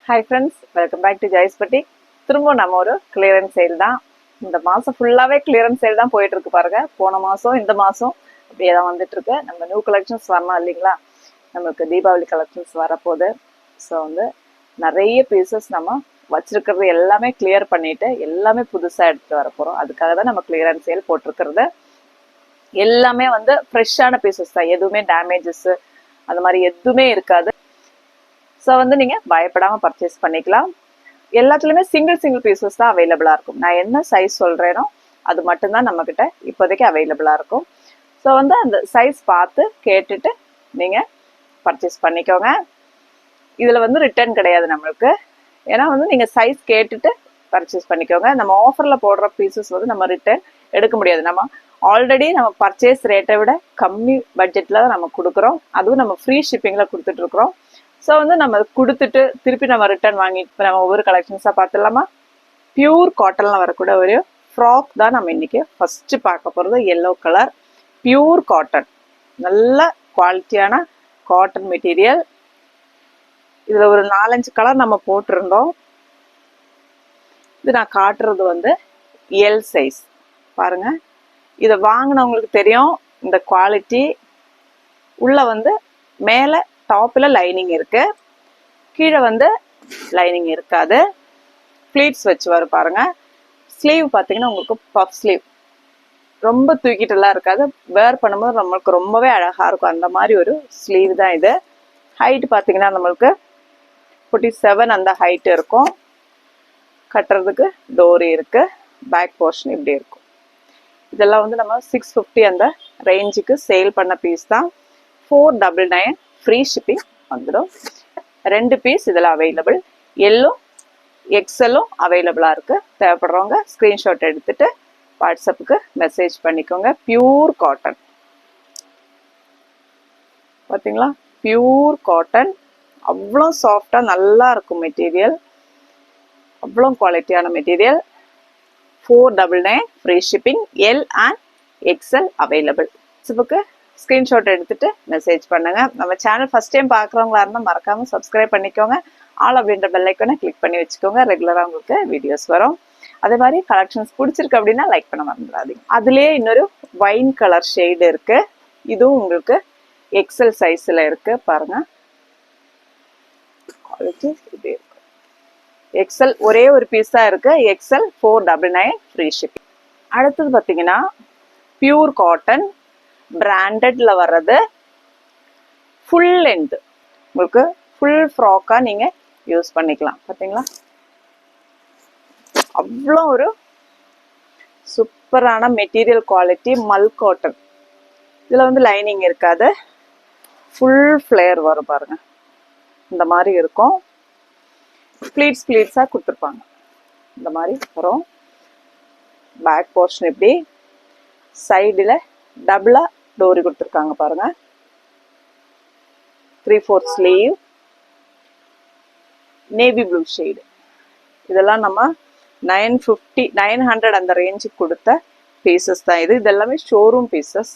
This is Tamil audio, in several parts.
Hi friends, welcome back to Jay's Boutique. திரும்ப நம்ம ஒரு clearance sale தான். இந்த மாசம் ஃபுல்லாவே clearance sale தான் போயிட்டு இருக்கு பாருங்க. போன மாசம் இந்த மாசம் அப்படியே தான் வந்துட்டு இருக்கு. நம்ம நியூ கலெக்ஷன்ஸ் வரணும் இல்லைங்களா? நமக்கு தீபாவளி கலெக்ஷன்ஸ் வரப்போகுது. ஸோ நிறைய பீசஸ் நம்ம வச்சிருக்கிறது எல்லாமே கிளியர் பண்ணிட்டு எல்லாமே புதுசாக எடுத்துட்டு வர போகிறோம். அதுக்காக தான் நம்ம கிளியரன்ஸ் சேல் போட்டிருக்கிறது. எல்லாமே ஃப்ரெஷ்ஷான பீசஸ் தான், எதுவுமே டேமேஜஸ் அந்த மாதிரி எதுவுமே இருக்காது. ஸோ நீங்கள் பயப்படாமல் பர்ச்சேஸ் பண்ணிக்கலாம். எல்லாத்துலேயுமே சிங்கிள் பீசஸ் தான் அவைலபிளாக இருக்கும். நான் என்ன சைஸ் சொல்கிறேனோ அது மட்டும்தான் நம்மக்கிட்ட இப்போதைக்கு அவைலபிளாக இருக்கும். ஸோ அந்த சைஸ் பார்த்து கேட்டுட்டு நீங்கள் பர்ச்சேஸ் பண்ணிக்கோங்க. இதில் ரிட்டர்ன் கிடையாது நம்மளுக்கு. ஏன்னா நீங்கள் சைஸ் கேட்டுட்டு பர்ச்சேஸ் பண்ணிக்கோங்க. நம்ம ஆஃபரில் போடுற பீசஸ் நம்ம ரிட்டர்ன் எடுக்க முடியாது. நம்ம ஆல்ரெடி நம்ம பர்ச்சேஸ் ரேட்டை விட கம்மி பட்ஜெட்டில் தான் நம்ம கொடுக்குறோம். அதுவும் நம்ம ஃப்ரீ ஷிப்பிங்கில் கொடுத்துட்ருக்குறோம். ஸோ நம்ம கொடுத்துட்டு திருப்பி நம்ம ரிட்டர்ன் வாங்கிட்டு நம்ம ஒவ்வொரு கலெக்ஷன்ஸாக பார்த்துடலாமா? பியூர் காட்டனில் வரக்கூட ஒரு ஃப்ராக் தான் நம்ம இன்றைக்கி ஃபஸ்ட்டு பார்க்க போகிறது. எல்லோ கலர் பியூர் காட்டன், நல்ல குவாலிட்டியான காட்டன் மெட்டீரியல். இதில் ஒரு 4-5 கலர் நம்ம போட்டிருந்தோம். இது நான் காட்டுறது எல் சைஸ் பாருங்கள். இதை வாங்கினவங்களுக்கு தெரியும் இந்த குவாலிட்டி. உள்ள மேலே டாப்பில் லைனிங் இருக்கு, கீழே லைனிங் இருக்காது. ப்ளீட்ஸ் வச்சு வரும் பாருங்க. ஸ்லீவ் பார்த்தீங்கன்னா உங்களுக்கு பஃப் ஸ்லீவ், ரொம்ப தூக்கிட்டுலாம் இருக்காது. வேர் பண்ணும்போது நம்மளுக்கு ரொம்பவே அழகாக இருக்கும். அந்த மாதிரி ஒரு ஸ்லீவ் தான் இது. ஹைட் பார்த்தீங்கன்னா நம்மளுக்கு 47 அந்த ஹைட் இருக்கும். கட்டுறதுக்கு டோரி இருக்கு. பேக் போர்ஷன் இப்படி இருக்கும். இதெல்லாம் நம்ம 650 அந்த ரேஞ்சுக்கு சேல் பண்ண பீஸ் தான். 499 ஃப்ரீ ஷிப்பிங் வந்துடும். 2 பீஸ் இதில் அவைலபிள். எல்லோ எக்ஸலும் அவைலபிளாக இருக்குது. தேவைப்படுறவங்க ஸ்க்ரீன்ஷாட் எடுத்துகிட்டு வாட்ஸ்அப்புக்கு மெசேஜ் பண்ணிக்கோங்க. பியூர் காட்டன் பார்த்தீங்களா? பியூர் காட்டன், அவ்வளோ சாஃப்டாக நல்லா இருக்கும் மெட்டீரியல். அவ்வளோ குவாலிட்டியான material. 499 free shipping. L and XL available. வாட்ஸ்அப்புக்கு ஸ்க்ரீன்ஷாட் எடுத்துட்டு மெசேஜ் பண்ணுங்க. நம்ம சேனல் ஃபர்ஸ்ட் டைம் பார்க்குறவங்களா இருந்தால் மறக்காம சப்ஸ்கிரைப் பண்ணிக்கோங்க. ஆல் அப்படின்ற பெல் ஐக்கானை கிளிக் பண்ணி வச்சுக்கோங்க. ரெகுலராக உங்களுக்கு வீடியோஸ் வரும். அதே மாதிரி கலெக்ஷன்ஸ் பிடிச்சிருக்கு அப்படின்னா லைக் பண்ண மறந்துடாதீங்க. அதுலேயே இன்னொரு வைன் கலர் ஷேடு இருக்கு. இதுவும் உங்களுக்கு எக்ஸல் சைஸில் இருக்கு பாருங்க. குவாலிட்டி இப்படி இருக்கு. எக்ஸல் ஒரே ஒரு பீஸ் தான் இருக்கு. XL 499 free shipping. அடுத்தது பார்த்தீங்கன்னா பியூர் காட்டன் பிராண்டட்ல வர்றது. ஃபுல் லென்த் உங்களுக்கு ஃபுல் ஃப்ராக்கா நீங்க யூஸ் பண்ணிக்கலாம். பார்த்தீங்களா? அவ்வளோ ஒரு சூப்பரான மெட்டீரியல் குவாலிட்டி. மல் காட்டன். இதில் லைனிங் இருக்காது. ஃபுல் ஃப்ளேர் வரும் பாருங்க. இந்த மாதிரி இருக்கும். ப்ளீட்ஸாக கொடுத்துருப்பாங்க. இந்த மாதிரி வரும். பேக் போர்ஷன் இப்படி. சைடில் டபுளா டோரி கொடுத்துருக்காங்க பாருங்க. 3/4 ஸ்லீவ். Navy blue shade. இதெல்லாம் நம்ம 900 அந்த ரேஞ்சுக்கு கொடுத்த பீசஸ் தான் இது. இதெல்லாமே ஷோரூம் பீசஸ்.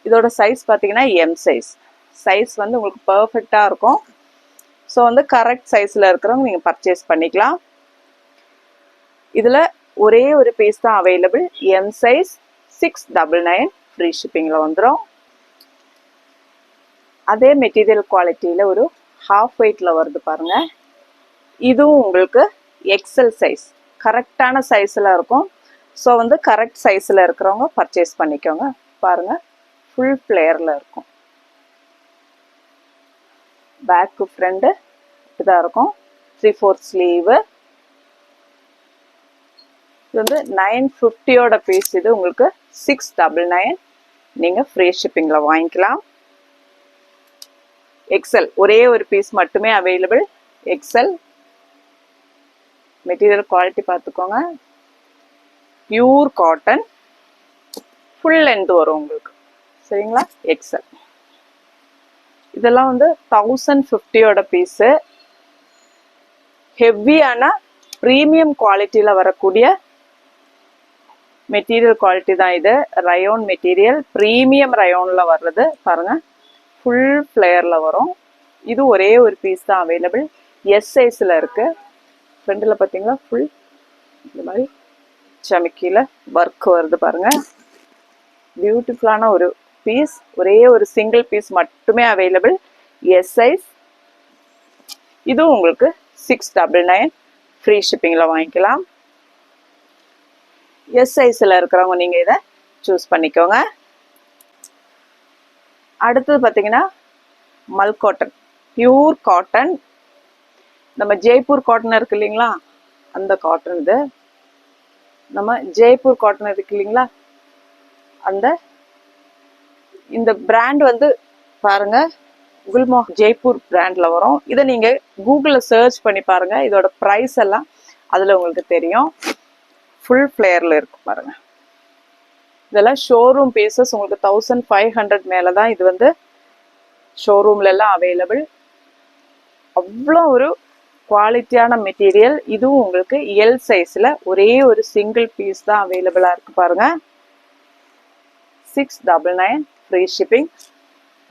இதோட சைஸ் பார்த்தீங்கன்னா எம் சைஸ். சைஸ் உங்களுக்கு பர்ஃபெக்டாக இருக்கும். ஸோ கரெக்ட் சைஸில் இருக்கிறவங்க நீங்கள் பர்ச்சேஸ் பண்ணிக்கலாம். இதில் ஒரே ஒரு பீஸ் தான் அவைலபிள். எம் சைஸ் 699 ஃப்ரீ ஷிப்பிங்கில் வந்துடும். அதே மெட்டீரியல் குவாலிட்டியில் ஒரு ஹாஃப் வெயிட்டில் வருது பாருங்கள். இதுவும் உங்களுக்கு எக்ஸல் சைஸ், கரெக்டான சைஸில் இருக்கும். ஸோ கரெக்ட் சைஸில் இருக்கிறவங்க பர்ச்சேஸ் பண்ணிக்கோங்க. பாருங்கள், ஃபுல் ஃப்ளேரில் இருக்கும். பேக்கு ஃப்ரண்ட்டு இதாக இருக்கும். 3/4 ஸ்லீவு. இது 950 பீஸ். இது உங்களுக்கு 699 நீங்கள் ஃப்ரீ ஷிப்பிங்கில் வாங்கிக்கலாம். எக்ஸல் ஒரே ஒரு பீஸ் மட்டுமே அவைலபிள். எக்ஸல். மெட்டீரியல் குவாலிட்டி பார்த்துக்கோங்க. பியூர் காட்டன், ஃபுல் லென்த் வரும் உங்களுக்கு. சரிங்களா? எக்ஸல். இதெல்லாம் 1050 பீஸு. ஹெவியான ப்ரீமியம் குவாலிட்டியில் வரக்கூடிய மெட்டீரியல் குவாலிட்டி தான் இது. ரயோன் மெட்டீரியல், ப்ரீமியம் ரயோனில் வர்றது பாருங்க. ஃபுல் ஃப்ளேயரில் வரும். இது ஒரே ஒரு பீஸ் தான் அவைலபிள். எஸ் சைஸில் இருக்குது. ஃப்ரண்டில் பார்த்தீங்கன்னா ஃபுல் இந்த மாதிரி சமிக்கியில் ஒர்க் வருது பாருங்கள். பியூட்டிஃபுல்லான ஒரு பீஸ். ஒரே ஒரு சிங்கிள் பீஸ் மட்டுமே அவைலபிள். S size. இதுவும் உங்களுக்கு 699 ஃப்ரீ ஷிப்பிங்கில் வாங்கிக்கலாம். எஸ் சைஸில் இருக்கிறவங்க நீங்கள் இதை சூஸ் பண்ணிக்கோங்க. அடுத்தது பார்த்தீங்கன்னா மல் காட்டன், பியூர் காட்டன். நம்ம ஜெய்ப்பூர் காட்டன் இருக்கு இல்லைங்களா, அந்த காட்டன் இது. நம்ம ஜெய்ப்பூர் காட்டன் இருக்கு இல்லைங்களா, அந்த இந்த பிராண்ட் வந்து பாருங்க, குல்மோஹ் ஜெய்ப்பூர் பிராண்ட்ல வரும். இதை நீங்க கூகுள்ல சர்ச் பண்ணி பாருங்க, இதோட ப்ரைஸ் எல்லாம் அதுல உங்களுக்கு தெரியும். ஃபுல் ஃபிளேயர்ல இருக்கும் பாருங்க. இதெல்லாம் ஷோரூம் பீசஸ். உங்களுக்கு 1500 மேல தான் இது வந்து ஷோரூம்ல எல்லாம் அவைலபிள். அவ்வளோ ஒரு குவாலிட்டியான மெட்டீரியல். இதுவும் உங்களுக்கு எல் சைஸ்ல ஒரே ஒரு சிங்கிள் பீஸ் தான் அவைலபிளா இருக்கு பாருங்க. 699 ஃப்ரீ ஷிப்பிங்.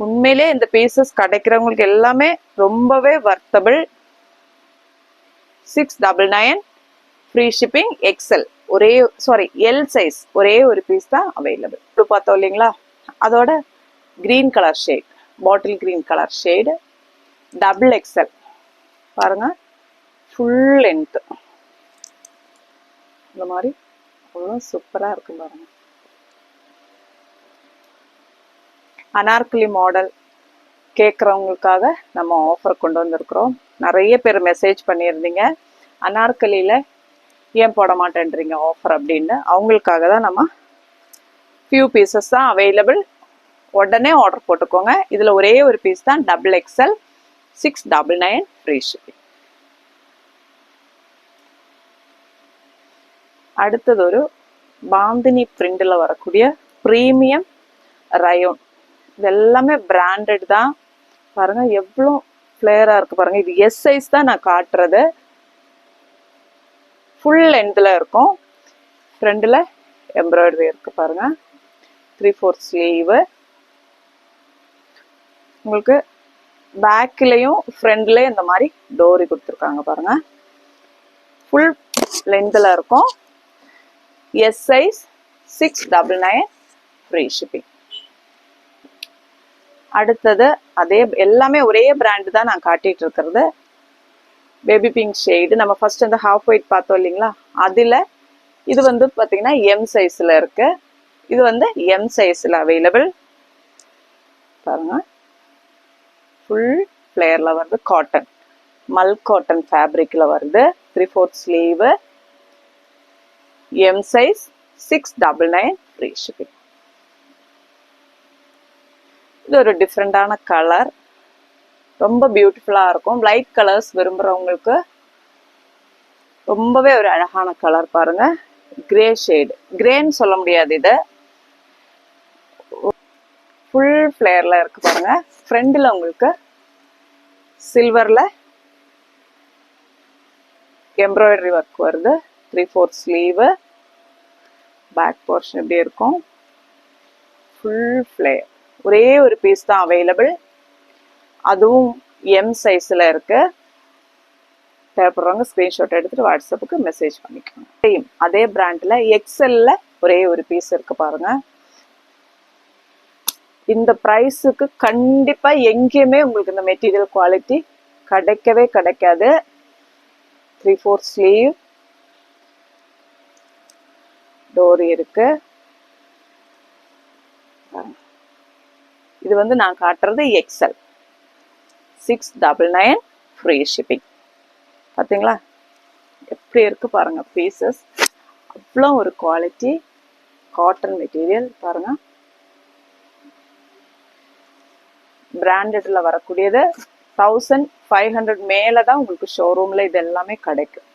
உண்மையிலே இந்த பீசஸ் கிடைக்கிறவங்களுக்கு எல்லாமே ரொம்பவே worthable. 699 free shipping. XL L size ஒரே ஒரு பீஸ் தான் அவைலபிள். இப்போ பார்த்தோம் இல்லைங்களா, அதோட green colour shade, bottle green colour shade, double XL பாருங்க, ஃபுல் லென்த். இந்த மாதிரி அவ்வளோ சூப்பராக இருக்கும் பாருங்க. அனார்கலி மாடல் கேட்குறவங்களுக்காக நம்ம ஆஃபர் கொண்டு வந்திருக்கிறோம். நிறைய பேர் மெசேஜ் பண்ணியிருந்தீங்க, அனார்கலியில் ஏன் போட மாட்டேன்றீங்க ஆஃபர் அப்படின்னு. அவங்களுக்காக தான் நம்ம ஃபியூ பீசஸ் தான் அவைலபிள். உடனே ஆர்டர் போட்டுக்கோங்க. இதில் ஒரே ஒரு பீஸ் தான் டபுள் எக்ஸல். 699 free shipping. அடுத்தது ஒரு பாந்தினி பிரிண்டில் வரக்கூடிய ப்ரீமியம் ரயோன். இது எல்லாமே பிராண்டட் தான் பாருங்க. எவ்வளோ ஃப்ளேயராக இருக்கு பாருங்க. இது எஸ் சைஸ் தான் நான் காட்டுறது. ஃபுல் லென்த்தில் இருக்கும். ஃப்ரண்டில் எம்ப்ராய்டரி இருக்கு பாருங்க. 3/4 ஸ்லீவு. உங்களுக்கு பேக்லேயும் ஃப்ரண்ட்லேயும் இந்த மாதிரி டோரி கொடுத்துருக்காங்க பாருங்க. ஃபுல் லென்த்தில் இருக்கும். S size. 699 free shipping. அடுத்தது அதே எல்லாமே ஒரே பிராண்டு தான் நான் காட்டிட்டு இருக்கிறது. Baby pink shade. நம்ம ஃபர்ஸ்ட் அந்த ஹாஃப் ஒயிட் பார்த்தோம் இல்லைங்களா, அதில் இது வந்து பார்த்தீங்கன்னா எம் சைஸில் இருக்கு. இது வந்து எம் சைஸில் அவைலபிள் பாருங்க. ஃபுல் ஃப்ளேயரில் வருது. காட்டன், மல் காட்டன் ஃபேப்ரிக்கில் வருது. 3/4 sleeve. M size. 699 free shipping. இது ஒரு டிஃப்ரெண்டான கலர், ரொம்ப பியூட்டிஃபுல்லாக இருக்கும். லைட் கலர்ஸ் விரும்புகிறவங்களுக்கு ரொம்பவே ஒரு அழகான கலர் பாருங்க. கிரே ஷேடு, கிரேன்னு சொல்ல முடியாது, இது ஃபுல் ஃப்ளேயர்ல இருக்கு பாருங்க. ஃப்ரண்டில் உங்களுக்கு சில்வரில் எம்ப்ராய்டரி ஒர்க் வருது. 3/4 ஸ்லீவு. பேக் போர்ஷன் எப்படி இருக்கும், ஃபுல் ஃப்ளேயர். ஒரே ஒரு பீஸ் தான் அவைலபிள். அதுவும் எம் சைஸில் இருக்கு. தேவைப்படுறவங்க ஸ்க்ரீன்ஷாட் எடுத்துட்டு வாட்ஸ்அப்புக்கு மெசேஜ் பண்ணிக்கோங்க. சேம் அதே பிராண்டில் எக்ஸல்ல ஒரே ஒரு பீஸ் இருக்கு பாருங்க. இந்த ப்ரைஸுக்கு கண்டிப்பாக எங்கேயுமே உங்களுக்கு இந்த மெட்டீரியல் குவாலிட்டி கிடைக்கவே கிடைக்காது. 3/4 ஸ்லீவ். டோரி இருக்கு. இது வந்து நான் காட்டுறது எக்ஸல். 699 free shipping. பார்த்தீங்களா எப்படி இருக்கு பாருங்க பீசஸ். அவ்வளோ ஒரு குவாலிட்டி காட்டன் மெட்டீரியல் பாருங்க. பிராண்டட்ல வரக்கூடியது. 1500 மேலே தான் உங்களுக்கு ஷோரூமில் இது எல்லாமே கிடைக்கும்.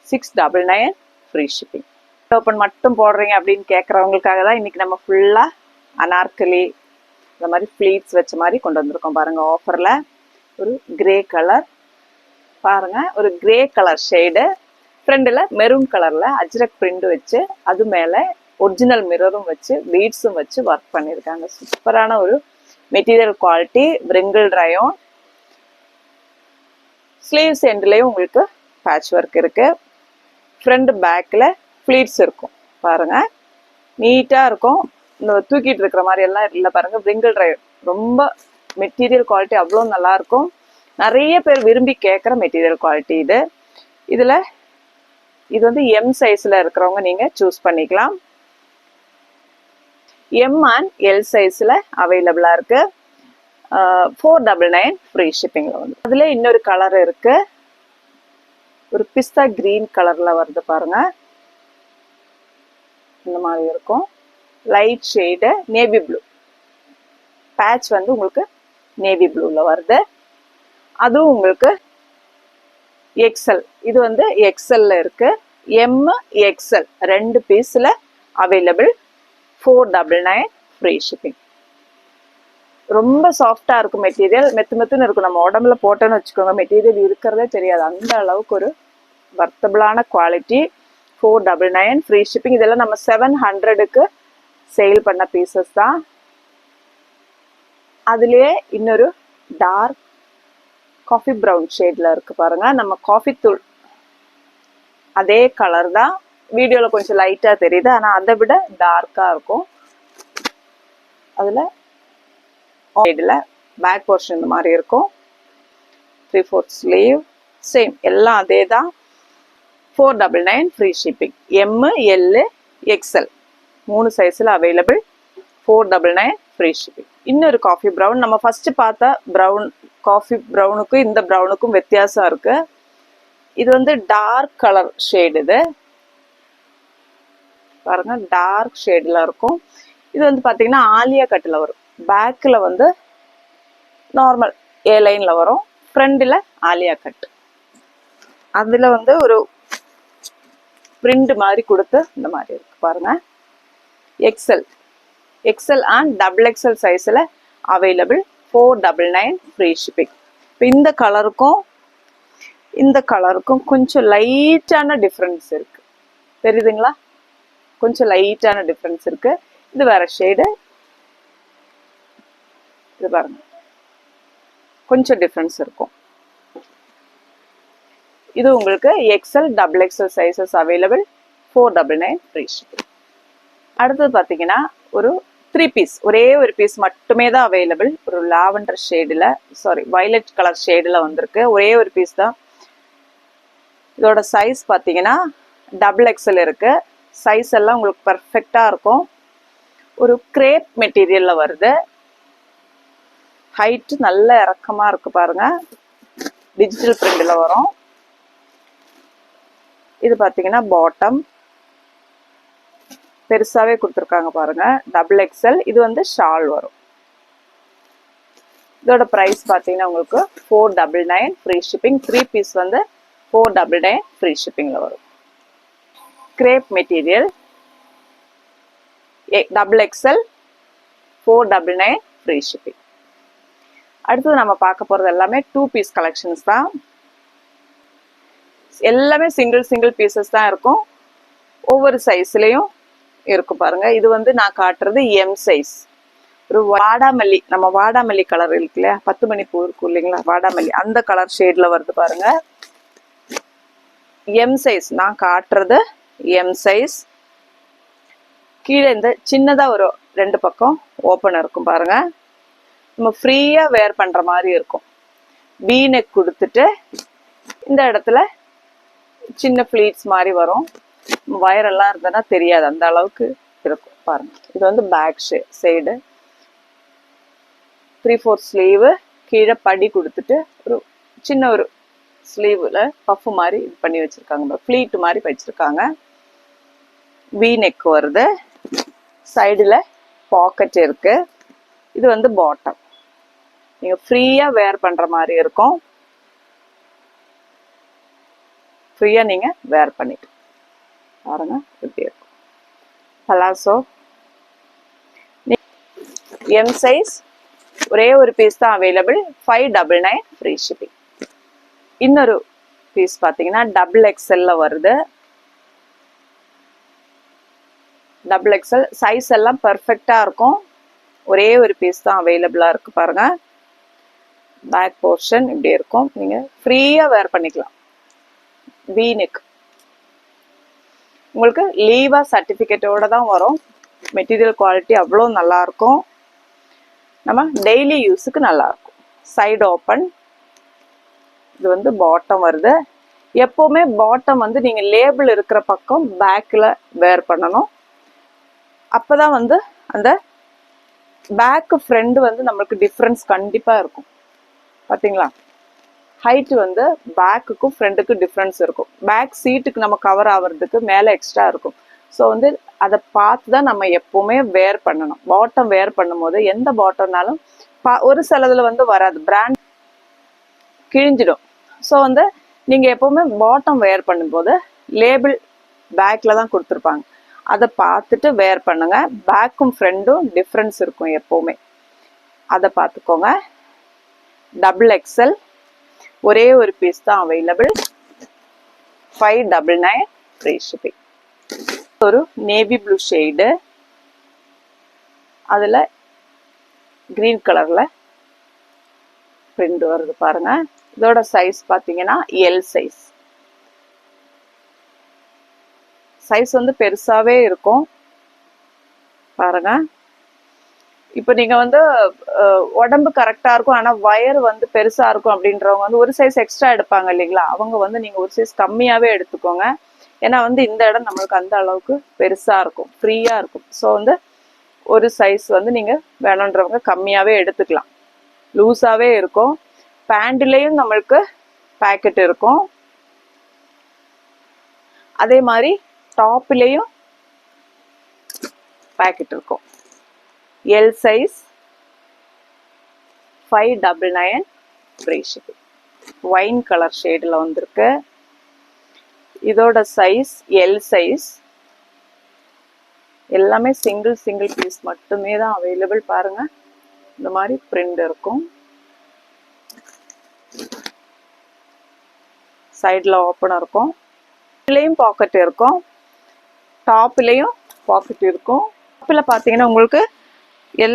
699 ஃப்ரீ ஷிப்பிங். ஓப்பன் மட்டும் போடுறீங்க அப்படின்னு கேட்குறவங்களுக்காக தான் இன்னைக்கு நம்ம ஃபுல்லாக அனார்கலி இந்த மாதிரி ஃப்ளீட்ஸ் வச்ச மாதிரி கொண்டு வந்திருக்கோம் பாருங்க. ஆஃபரில் ஒரு கிரே கலர் பாருங்க, ஒரு கிரே கலர் ஷேடு. ஃப்ரண்டில் மெரூன் கலரில் அஜ்ரக் பிரிண்ட் வச்சு அது மேலே ஒரிஜினல் மிரரும் வச்சு பீட்ஸும் வச்சு ஒர்க் பண்ணியிருக்காங்க. சூப்பரான ஒரு மெட்டீரியல் குவாலிட்டி. பிரிங்கிள் ரயோன். ஸ்லீவ்ஸ் எண்ட்லேயும் உங்களுக்கு பேட்ச் ஒர்க் இருக்கு. ஃப்ரண்ட் பேக்கில் ஃப்ளீட்ஸ் இருக்கும் பாருங்க, நீட்டாக இருக்கும். இந்த தூக்கிட்டு இருக்கிற மாதிரி எல்லாம் இல்லை பாருங்க. விங்கிள் ட்ரைவ் ரொம்ப மெட்டீரியல் குவாலிட்டி அவ்வளோ நல்லா இருக்கும். நிறைய பேர் விரும்பி கேட்குற மெட்டீரியல் குவாலிட்டி இது. இதில் இது வந்து எம் சைஸில் இருக்கிறவங்க நீங்கள் சூஸ் பண்ணிக்கலாம். எம் அண்ட் எல் சைஸில் அவைலபிளாக இருக்கு. 499 ஃப்ரீ ஷிப்பிங்கில் வந்து. அதில் இன்னொரு கலர் இருக்கு, ஒரு பிஸ்தா கிரீன் கலரில் வருது பாருங்க. இந்த மாதிரி இருக்கும். Light shade navy blue, patch வந்து உங்களுக்கு நேவி ப்ளூவில் வருது. அதுவும் உங்களுக்கு எக்ஸல், இது வந்து எக்ஸல்ல இருக்கு. எம் எக்ஸல் 2 பீஸில் அவைலபிள். 499 free shipping. ரொம்ப சாஃப்டாக இருக்கும் மெட்டீரியல், மெத்துன்னு இருக்கும். நம்ம உடம்புல போட்டோன்னு வச்சுக்கோங்க, மெட்டீரியல் இருக்கிறதே தெரியாது. அந்த அளவுக்கு ஒரு வர்த்தபிளான குவாலிட்டி. 499 free shipping. இதெல்லாம் நம்ம 700க்கு சேல் பண்ண பீசஸ் தான். அதுலேயே இன்னொரு டார்க் காஃபி ப்ரௌன் ஷேட்ல இருக்கு பாருங்க. நம்ம காஃபி தூள் அதே கலர் தான், வீடியோவில் கொஞ்சம் லைட்டாக தெரியுது, ஆனால் அதை விட டார்க்காக இருக்கும். அதில் சைடில் பேக் போர்ஷன் இந்த மாதிரி இருக்கும். 3/4 ஸ்லீவ், சேம் எல்லாம் அதே தான். 499 free shipping. M L XL 3 சைஸில் அவைலபிள். 499 free shipping. இன்னொரு காஃபி ப்ரௌன், நம்ம ஃபர்ஸ்ட் பார்த்த ப்ரௌன் காஃபி ப்ரௌனுக்கும் இந்த ப்ரௌனுக்கும் வித்தியாசம் இருக்கு. இது வந்து டார்க் கலர் ஷேடு. இது பாருங்க, டார்க் ஷேடில் இருக்கும். இது வந்து பார்த்தீங்கன்னா ஆலியா கட்டில் வரும். பேக்கில் வந்து நார்மல் ஏ லைனில் வரும், ஃப்ரண்டில் ஆலியா கட். அதில் வந்து ஒரு பிரிண்ட் மாதிரி கொடுத்து இந்த மாதிரி இருக்கு பாருங்க. எக்ஸல் அண்ட் டபுள் எக்ஸல் சைஸில் அவைலபிள். 499 free shipping. இப்போ இந்த கலருக்கும் இந்த கலருக்கும் கொஞ்சம் லைட்டான டிஃப்ரென்ஸ் இருக்கு, தெரியுதுங்களா? கொஞ்சம் லைட்டான டிஃப்ரென்ஸ் இருக்கு. இது வேற ஷேடு. இது பாருங்க, கொஞ்சம் டிஃப்ரென்ஸ் இருக்கும். இது உங்களுக்கு XL double XL sizes available. 499 free shipping. அடுத்தது பார்த்தீங்கன்னா ஒரு 3 பீஸ், ஒரே ஒரு பீஸ் மட்டுமே தான் அவைலபிள். ஒரு லாவெண்டர் ஷேடில், சாரி வயலட் கலர் ஷேடில் வந்திருக்கு. ஒரே ஒரு பீஸ் தான். இதோட சைஸ் பார்த்தீங்கன்னா டபுள் எக்ஸல் இருக்கு. சைஸ் எல்லாம் உங்களுக்கு பர்ஃபெக்டாக இருக்கும். ஒரு கிரேப் மெட்டீரியலில் வருது. ஹைட்டு நல்ல இறக்கமாக இருக்கு பாருங்க. டிஜிட்டல் பிரிண்டில் வரும். இது பார்த்தீங்கன்னா பாட்டம் பெருசாவே கொடுத்துருக்காங்க பாருங்க, டபுள் எக்ஸல். இது வந்து ஷால் வரும். இதோட பிரைஸ் பார்த்தீங்கன்னா உங்களுக்கு 499 ஃப்ரீ ஷிப்பிங். 3 பீஸ் வந்து 499 ஃப்ரீ ஷிப்பிங்ல வரும். Crepe material double XL 499 free shipping. அடுத்தது நம்ம பார்க்க போறது எல்லாமே 2 பீஸ் கலெக்ஷன்ஸ் தான். எல்லாமே சிங்கிள் பீசஸ் தான் இருக்கும். ஒவ்வொரு சைஸ்லயும் இருக்கும் பாருங்க. இது வந்து நான் காட்டுறது எம் சைஸ். ஒரு வாடாமல்லி, நம்ம வாடாமல்லி கலர் இருக்கு இல்லையா, 10 மணி பூ இருக்கும் இல்லைங்களா, வாடாமல்லி அந்த கலர் ஷேட்ல வருது பாருங்க. எம் சைஸ் நான் காட்டுறது எம் சைஸ். கீழே இந்த சின்னதா ஒரு 2 பக்கம் ஓப்பன் இருக்கும் பாருங்க. நம்ம ஃப்ரீயா வேர் பண்ற மாதிரி இருக்கும். பீ நெக் கொடுத்துட்டு இந்த இடத்துல சின்ன ஃபிளீட்ஸ் மாதிரி வரும். வயரெல்லாம் இருந்ததுன்னா தெரியாது, அந்த அளவுக்கு இருக்கும் பாருங்க. இது வந்து பேக் சைடு 3/4 ஸ்லீவு. கீழே படி கொடுத்துட்டு ஒரு சின்ன ஒரு ஸ்லீவ்ல பஃப் மாதிரி இது பண்ணி வச்சிருக்காங்க, ஃபிளீட் மாதிரி வச்சிருக்காங்க. வி நெக் வருது. சைடுல பாக்கெட் இருக்கு. இது வந்து பாட்டம். நீங்க ஃப்ரீயா வேர் பண்ற மாதிரி இருக்கும். ஃப்ரீயா நீங்க வேர் பண்ணிட்டு பாருங்க எப்படி இருக்கும். பலாசோ எம் சைஸ், ஒரே ஒரு பீஸ் தான் அவைலபிள். 599 free shipping. இன்னொரு பீஸ் பார்த்தீங்கன்னா டபுள் எக்ஸ்எல்ல வருது. டபுள் எக்ஸ்எல் சைஸ் எல்லாம் பர்ஃபெக்டா இருக்கும். ஒரே ஒரு பீஸ் தான் அவைலபிளா இருக்கு பாருங்க. பேக் போர்ஷன் இப்படி இருக்கும். நீங்க ஃப்ரீயா வேர் பண்ணிக்கலாம். We neck. உங்களுக்கு லீவா சர்டிபிகேட்டோட தான் வரும். மெட்டீரியல் குவாலிட்டி அவ்வளோ நல்லா இருக்கும். நம்ம டெய்லி யூஸுக்கு நல்லா இருக்கும். Side open. இது வந்து பாட்டம் வருது. எப்பவுமே பாட்டம் வந்து நீங்க லேபிள் இருக்கிற பக்கம் பேக்ல வேர் பண்ணணும். அப்பதான் வந்து அந்த பேக் ஃப்ரண்ட் வந்து நம்மளுக்கு டிஃப்ரென்ஸ் கண்டிப்பா இருக்கும். பாத்தீங்களா? ஹைட் வந்து பேக்குக்கும் ஃப்ரண்ட்டுக்கும் டிஃப்ரென்ஸ் இருக்கும். பேக் சீட்டுக்கு நம்ம கவர் ஆகிறதுக்கு மேலே எக்ஸ்ட்ரா இருக்கும். ஸோ வந்து அதை பார்த்து தான் நம்ம எப்பவுமே வேர் பண்ணணும். பாட்டம் வேர் பண்ணும்போது எந்த பாட்டம்னாலும் ஒரு சிலதுல வந்து வராது, பிராண்ட் கிழிஞ்சிடும். ஸோ வந்து நீங்கள் எப்பவுமே பாட்டம் வேர் பண்ணும்போது லேபிள் பேக்கில் தான் கொடுத்துருப்பாங்க. அதை பார்த்துட்டு வேர் பண்ணுங்க. பேக்கும் ஃப்ரண்டும் டிஃப்ரென்ஸ் இருக்கும் எப்பவுமே. அதை பார்த்துக்கோங்க. XXL ஒரே ஒரு பீஸ் தான் அவைலபிள். 599 free shipping. ஒரு நேவி ப்ளூ ஷேடு, அதில் கிரீன் கலர்ல பிரிண்ட் வருது பாருங்க. இதோட சைஸ் பார்த்தீங்கன்னா எல் சைஸ். சைஸ் வந்து பெருசாவே இருக்கும் பாருங்க. இப்போ நீங்க வந்து உடம்பு கரெக்டா இருக்கும், ஆனா வயர் வந்து பெருசா இருக்கும் அப்படின்றவங்க வந்து ஒரு சைஸ் எக்ஸ்ட்ரா எடுப்பாங்க இல்லைங்களா? அவங்க வந்து நீங்க ஒரு சைஸ் கம்மியாவே எடுத்துக்கோங்க. ஏன்னா வந்து இந்த இடம் நம்மளுக்கு அந்த அளவுக்கு பெருசா இருக்கும், ஃப்ரீயா இருக்கும். ஸோ வந்து ஒரு சைஸ் வந்து நீங்க வேணுன்றவங்க கம்மியாவே எடுத்துக்கலாம். லூஸாவே இருக்கும். பேண்ட்லயும் நம்மளுக்கு பேக்கெட் இருக்கும். அதே மாதிரி டாப்லயும் பேக்கெட் இருக்கும். L size 599 free shipping. Wine colour ஷேடில் வந்திருக்கு. இதோட சைஸ் எல் சைஸ். எல்லாமே சிங்கிள் பீஸ் மட்டுமே தான் அவைலபிள் பாருங்க. இந்த மாதிரி பிரிண்ட் இருக்கும். சைடில் ஓப்பன் இருக்கும். இதுலேயும் பாக்கெட் இருக்கும். டாப்லேயும் பாக்கெட் இருக்கும். டாப்பில் பார்த்தீங்கன்னா உங்களுக்கு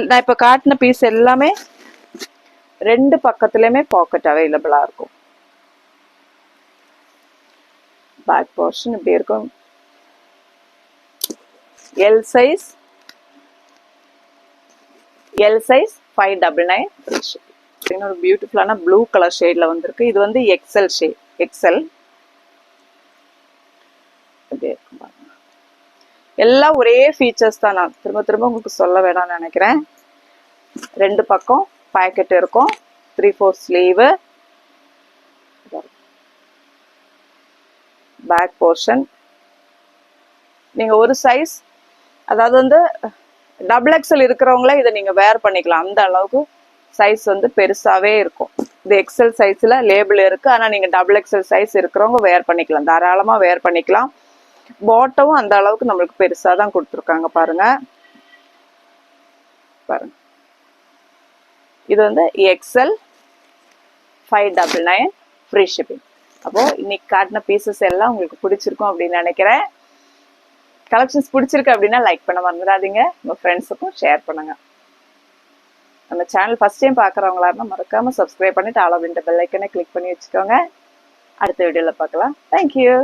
நான் இப்போ காட்டின பீஸ் எல்லாமே ரெண்டு பக்கத்துலையுமே பாக்கெட் அவைலபிளாக இருக்கும். பேக் போர்ஷன் இப்படி இருக்கும். L size 599 free shipping. ஒரு பியூட்டிஃபுல்லான ப்ளூ கலர் ஷேட்ல வந்திருக்கு. இது வந்து எக்ஸல் ஷேட். எக்ஸல் எல்லாம் ஒரே ஃபீச்சர்ஸ் தான். நான் திரும்ப உங்களுக்கு சொல்ல வேணாம்னு நினைக்கிறேன். ரெண்டு பக்கம் பாக்கெட் இருக்கும். 3/4 ஸ்லீவ். பேக் போர்ஷன் நீங்க ஒரு சைஸ், அதாவது வந்து XXL இருக்கிறவங்கள இதை நீங்க வேர் பண்ணிக்கலாம். அந்த அளவுக்கு சைஸ் வந்து பெருசாவே இருக்கும். இது எக்ஸல் சைஸ்ல லேபிள் இருக்கு. ஆனா நீங்க XXL சைஸ் இருக்கிறவங்க வேர் பண்ணிக்கலாம், தாராளமா வேர் பண்ணிக்கலாம். பாட்டமும் அந்த அளவுக்கு நம்மளுக்கு பெருசா தான் கொடுத்துருக்காங்க பாருங்க. பாருங்க, இது வந்து XL 599 ஃப்ரீ ஷிப்பிங். அப்போ இன்னைக்கு காட்டின பீசஸ் எல்லாம் உங்களுக்கு பிடிச்சிருக்கும் அப்படின்னு நினைக்கிறேன். கலெக்ஷன்ஸ் பிடிச்சிருக்கு அப்படின்னா லைக் பண்ண மறந்துடாதீங்க. உங்க ஃப்ரெண்ட்ஸுக்கும் ஷேர் பண்ணுங்க. நம்ம சேனல் ஃபர்ஸ்ட் டைம் பார்க்குறவங்களா இருந்தால் மறக்காம சப்ஸ்கிரைப் பண்ணிட்டு ஆல் அப்படின்ற பெல் ஐக்கனை கிளிக் பண்ணி வச்சுக்கோங்க. அடுத்த வீடியோவில் பார்க்கலாம். தேங்க்யூ.